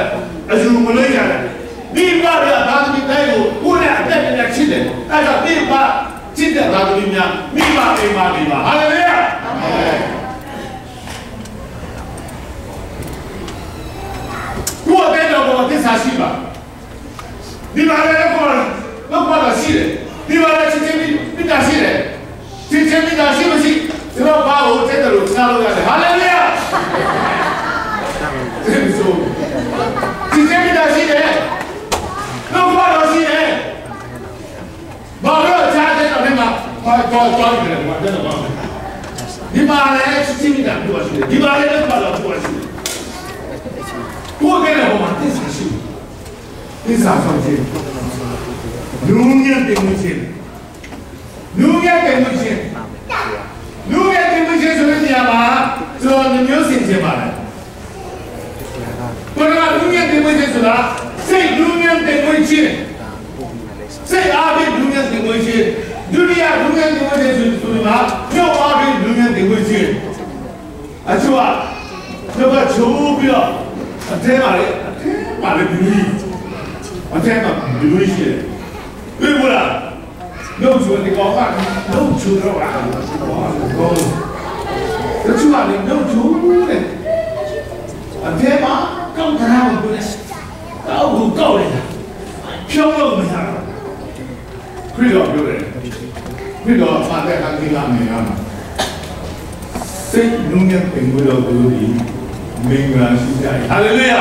အယူမလို့ကြတယ်မိဘရသာသမီတိုင်းကိုကိုယ်နဲ့အသက်နဲ့ချစ်တယ်အဲ့ဒါမိဘချစ်တဲ့သာသမီများမိဘအိမ်မှာနေပါဟာလေလုယာအာမင်ကိုယ်တဲ့တော့သစ္စာရှိပါဒီမှာလည်းတော့ရှိတယ်ဒီမှာလည်းချစ်ချင်းမိသားရှိတယ်ချစ်ချင်းမိသားရှိမရှိကျွန်တော်ဘာလို့တဲ့လို့နားလို့ရတယ်ဟာလေလုယာဆိုဒီကနေ့ဒါရှိတယ်တော့ဘာလို့ရှိတယ်ဘာလို့ကြားတဲ့တော့ဒီမှာတော့တယ်ဘာတဲ့တော့ဒီမှာလည်းစီမီတာပြောရှိတယ်ဒီမှာလည်းဘာလို့ပြောရှိတယ်ကိုယ်ကလည်းဘာမှသိစားရှိသိစားဆောင်ခြင်းလူငယ်တင်မှုခြင်းဆိုတဲ့နေရာမှာကျွန်တော်မျိုးစင်ခြင်းပါလေဘုရားလူငယ်တင်မှုခြင်းဆိုတာစိတ်လူငယ်တင်မှုခြင်းစိတ်အားဖြင့်လူငယ်တင်မှုခြင်းဒုတိယလူငယ်တင်မှုခြင်းဆိုတာပြောအားဖြင့်လူငယ်တင်မှုခြင်းအချို့ကချိုးပြီးတော့အထဲမှာလေဒီလိုအထဲမှာဒီလိုရှိတယ်对不啦？弄出的高话，弄出的话，这句话你弄出的，啊，天马刚才我不能，高的，飘到没啥，亏了发在当地那没啊，谁农业评估了多的，明白是这样，哈利路亚，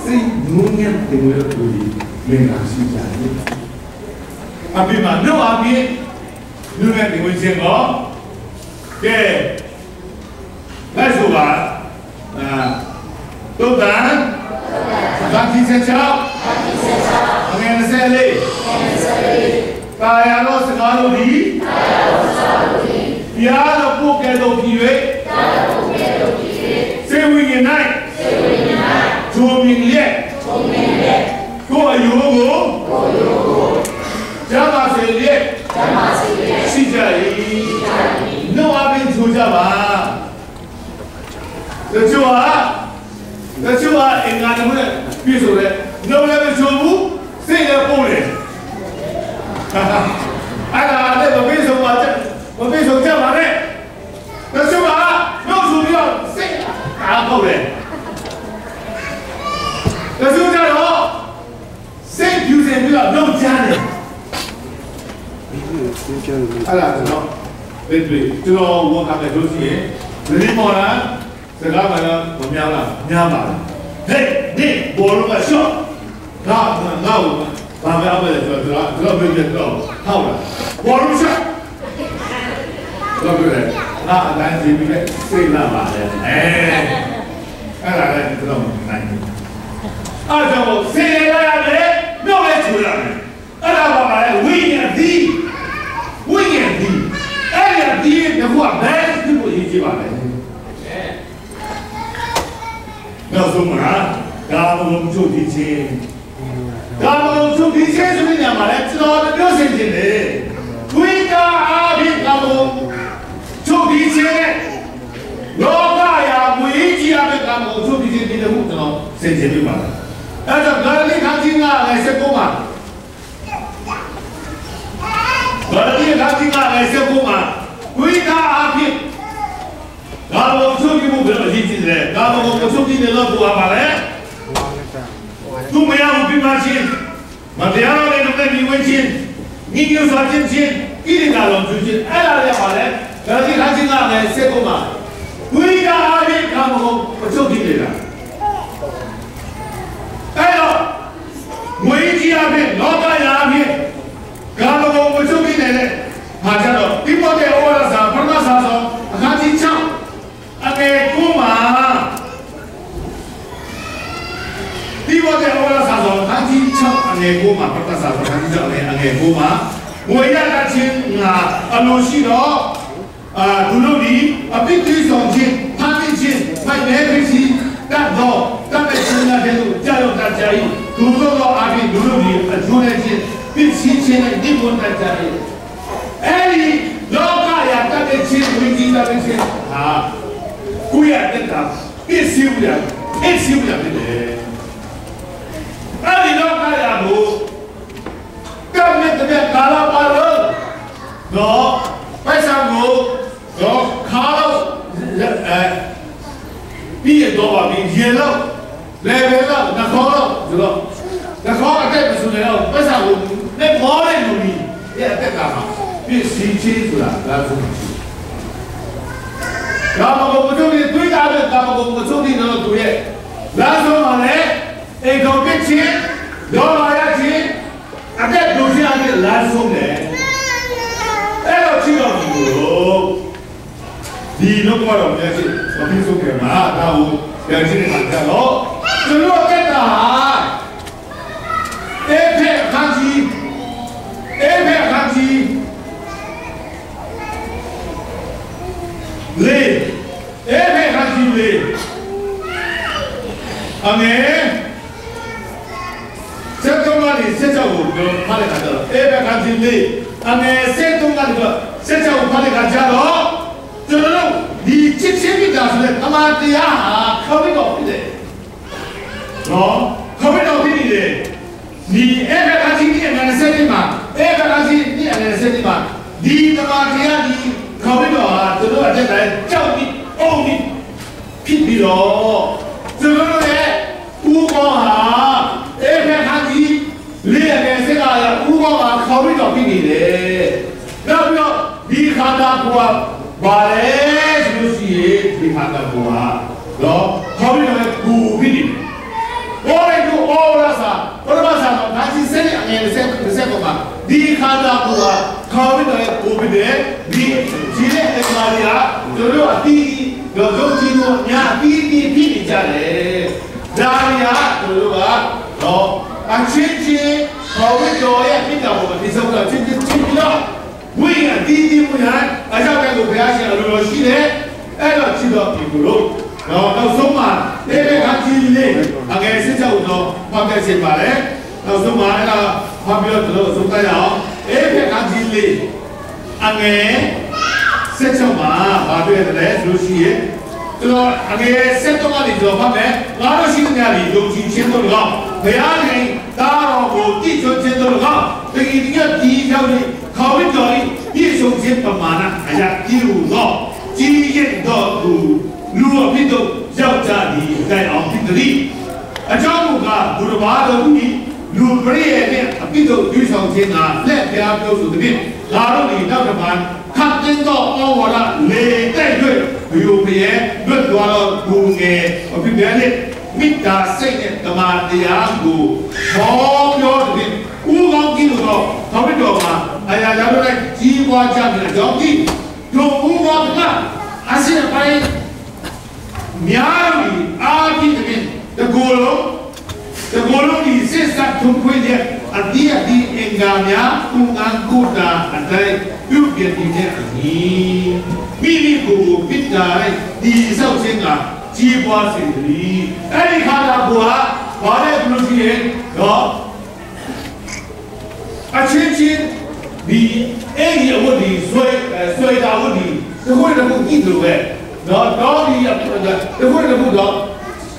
谁农业评估了多的。မင်္ဂလာရှိကြတယ်။အပြင်မှာနှုတ်အပြင်လူနဲ့ဒီဝင်ခြင်းကိုကဲလက်ဆိုပါတုတ်တန်ဘာတိစချောငယ်စဲလေးကာယရောစကားလို့ဒီဘုရားတော်ကိုကဲတော်ကြည့်၍စေဝိညာဉ်၌ဂျိုမင်လျက်ကိုယ်အယုကိုကျမ်းပါစေလျက်ရှိကြ၏နှုတ်အပင်ချိုးကြပါတချို့ကအင်္ဂါနဲ့ပြည့်စုံတယ်နှုတ်လည်းမချိုးဘူးစိတ်လည်းပုံတယ်哎呀，那我为什么我为什么这样呢？那是吧？没有鼠标，谁打够嘞？那是这样哦，谁丢谁不要弄家的？哎呀，知道，对，这个我刚才说起，你么呢？这个呢，我娘了，娘吧，嘿，你我如果笑，那我。咱们要不然这没见到，好了，我不是，对不对？那咱这边谁来嘛的？哎，来来，你知道吗？来，按照我谁来呀？没有来出来，按照我来，危险低，哎呀低的话，咱是不一起吧的。那什么啊？咱们就提前。가면 좀 비슷한 소리냐 말이야. 지나가는 몇 센치인데 우리가 앞이 가면 좀 비슷해. 너가야 무이지 앞에 가면 좀 비슷해. 훅잖아. 센치비 말이야. 그래서 너희 강진아 내세고만 너희 강진아 내세고만 우리가 앞이 가면 좀 비슷해. 가면 좀 비슷해. 너 뭐가 말해? 都没有并发性，嘛第二个呢，你问清，你有啥进清，一定拿拢出去，哎那的话呢，那你看清啊，来写过嘛，为家阿边看不就听的啦，哎了，为家阿边，老家阿边，看不就听的嘞，哈家了，你莫在我那啥，不那啥说，看清楚，阿个过嘛。 ဒီဘောတဲ့ဟောလာစားတော့ခန်းကြီး6အနေကိုမှာပတ်သက်စားတော့ခန်းကြီး6အနေကိုမှာငွေရတဲ့ချင်းငါအလိုရှိတော့သူတို့ဒီအပိတိဆောင်ချင်းဖမ်းမိချင်းဖိုင်နေဖြစ်စီတတ်တော့တတ်တဲ့ချင်းတဲ့သူကြောက်တတ်ကြ၏သူတို့တော့အပြင်သူတို့ဒီအကျိုးနဲ့ချင်းပြစ်ချင်းချင်းနဲ့ဒီဘုံတတ်ကြ၏အဲ့ဒီလောကရတတ်တဲ့ချင်းဝိကြီးတတ်တဲ့ချင်းဟာကိုရတဲ့တာပြစ်စီဦးရဖြစ်တယ် အဲ့ဒီတော့ကာရဘူးကံနဲ့တည်းကာလာပါလို့တော့ပိုက်ဆံကိုတော့ခါလို့ပြီးရတော့ပါပြီရေလို့လေဘယ်တော့နှခေါ်လို့ဆိုတော့နှခေါ်အတက်မဆိုနေတော့ပိုက်ဆံကိုနဲ့မောတဲ့လူကြီးရဲ့အတက်ကမှာပြည့်စည်ချင်းဆိုတာဒါဆိုကာမဂုဏ်မချုပ်ပြီးတွေးတာပဲကာမဂုဏ်မချုပ်ပြီးတော့သူရဲ့လာဆုံးပါလေ အိမ်ကောင်ပြစ်ချင်းဒေါ်လာရချင်းအသက်ဒုစရနဲ့လာဆုံးတယ်အဲ့တော့ချိတော်ဒီကိုဒီလောက်ကတော့မျက်စိမပြီးဆုံးကြမှာဒါကိုပြန်ကြည့်နေတာကြတော့သူတို့ကတာအေးဖက်ခန်းကြီးလေအေးဖက်ခန်းကြီးလေအမေ 세종만이 세자고 팔에 가자. 에베 간질리 안에 세종만이 세자고 팔에 가자로 저는 네 집세비다 소리 아마디야 커비가 없는데 커비가 없는데 네 에베 간질리 안에 세리마 에베 간질리 안에 세리마 네 아마디야 네 커비가 저는 어제 날 짱이 오니 피비로 저는 왜 우거하 에베 간지 리에게 생각하여 우거가 커비가 비니래. 그러면 네 간다고와 말해 주시에 네 간다고와 너 커비가 구비니. 오래도 오라사 오라사는 다시 세리 안에 세고만 네 간다고와 커비가 구비네. 네 지네 말이야. 저러와 띠기 너 정치도 냐 띠기 비니잖아. 나야 저러와 너 아친치 거기도에 핀다고 디서가 친치로 우리가 디디무야 아자가고 배하시는 로시네 에러 치도 이구로 너 소마 내가 같이 일래 아게 세자우도 밖에 말해 너 소마 에라 화비어 들어 속다요 에페 같이 일래 아게 세자마 화비어들에 로시에 저 아게 세동안이 저 밤에 나로 쉬는 날이 용진 친구가 배안에 따라오고 뛰전 친구가 တကယ်တကယ်ဒီရောက်နေခေါ်ပြီးတော့ပြည့်စုံခြင်းပမာဏအရာကြီးလို့တော့ကြီးရတော့လူအဖြစ်တော့ယောက်ျားဒီအတိုင်းအောင်ဖြစ်တယ်အကြောင်းကဘုရားတော်ကြီးလူပရိယေနဲ့အဖြစ်တော့ယူဆောင်ခြင်းကလက်ပြားပြောဆိုတဲ့ငါတို့ဒီနောက်တစ်ပတ်ခတ်တင်တော့ဩဝါဒလေတဲ့တွေ့ဘီယိုပရဲ့လွတ်သွားတော့ဘုံငယ်အဖြစ်ပြတဲ့မိတ္တာစိတ်နဲ့ဓမ္မတရားကိုဟောပြောတဲ့ဦးကောင်းကြီးလို့တော့ခေါင်းတော်မှာအရာရာတို့လိုက်ကြီးပွားကြတဲ့အကြောင်းကြီးတို့ဦးကောင်းကအစင်ပိုင်းများပြီးအားဖြင့်တကူလုံးဒီစစ်စပ်ထုံခွေတဲ့အတိအဒီအင်္ဂါများဦးငန်းကုတာအတိုင်းပြုပြင်တဲ့အကြီးမိမိကိုပိတ္တာဒီဆောက်ခြင်းကကြီးပွားစေသည်အဲ့ဒီခါလာကိုဟာဘာလဲဘလို့ရှိရင်တော့အချင်းချင်းဒီအဲ့ဒီအဝတ်ဒီဆွဲတာဝတ်ဒီတခွေတခုကြည့်လို့ပဲတော့ဒီတခွေတခုတော့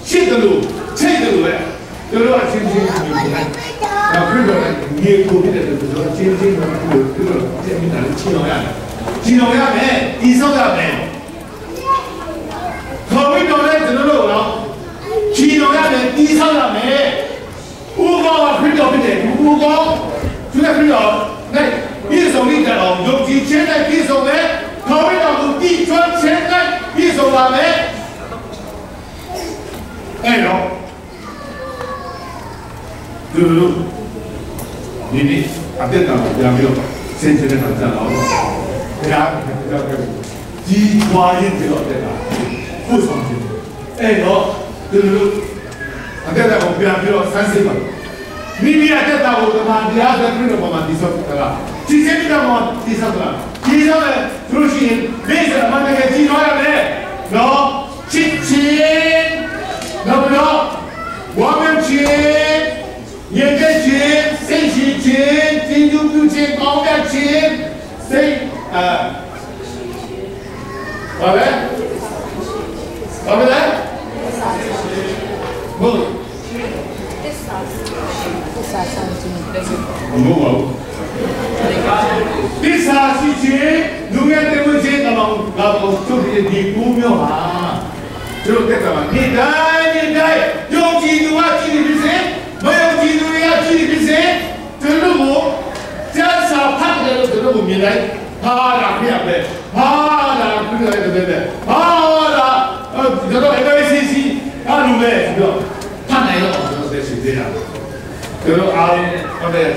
ရှင်းတယ်လို့ချိတ်တယ်လို့ပဲတို့အချင်းချင်းဒီတော့ခရစ်တော်ရေကိုပြတဲ့တို့အချင်းချင်းတော့တို့တဲ့မိသားစုချင်းတော်ရမယ်ဒီဆောက်ရမယ်ခေါ်ပြီးတော့လည်းကျွန်တော်တို့တော့ချီတော်ရတယ်တီးဆောက်ရမယ်ဦးကောခရစ်တော်ဖြစ်တယ်ဦးကောသူကခရစ်တော်နဲ့ပြည့်စုံတဲ့အောင်ယုံကြည်ခြင်းနဲ့ပြည့်စုံတယ်ခေါ်ပြီးတော့သူကြည်ချွတ်ခြင်းနဲ့ပြည့်စုံပါမယ်အဲ့တော့ဒီလိုဒီအတက်တာပြန်ပြီးတော့စင်စင်နဲ့တော့ကြာတော့ကြီးပွားရင်ကြောက်တဲ့တာဖို့ဆောင်ခြင်းအဲ့တော့ဒီလိုအတက်တာကိုပြန်ပြီးတော့ဆန်းစစ်ပါမိမိအတက်တာကိုတမန်တရားဆိုပြီးတော့မှဒီဆောက်တာကြီးစင်းတော့ဒီဆောက်တာကြီးဆောက်တဲ့သူရှိရင်ဘေးစအမှန်တကယ်ကြီးသွားရမယ်နော်ချစ်ချင်းနော်ဝါမချင်းရေကချင်းစိတ်ရှိချင်းတင်သူပြုချင်းကောင်းတဲ့ချင်းစိတ်ဘာလဲဟုတ်ဘုသစ္စာဆောင်ခြင်းဘုရားသစ္စာရှိခြင်းလူငယ်တွေဝင်ခြင်းတော့ကတော့သူဒီကူမျိုးဟာတို့ကတည်းကဒီတိုင်းယုံကြည်သူကကြည်ပြီးစေမယုံကြည်သူတွေကကြည်ပြီးစေသူတို့ကိုကျမ်းစာဖတ်တယ်လို့သူတို့ကိုမြင်လိုက်ဟာလာပြပဲဟာလာပြတယ်တဲ့ဟာလာကျွန်တော် ABCC အားလုံးပဲပြီးတော့ဖတ်နိုင်တော့ကျွန်တော်သိရှိသေးတာကျွန်တော်အားဟုတ်တယ်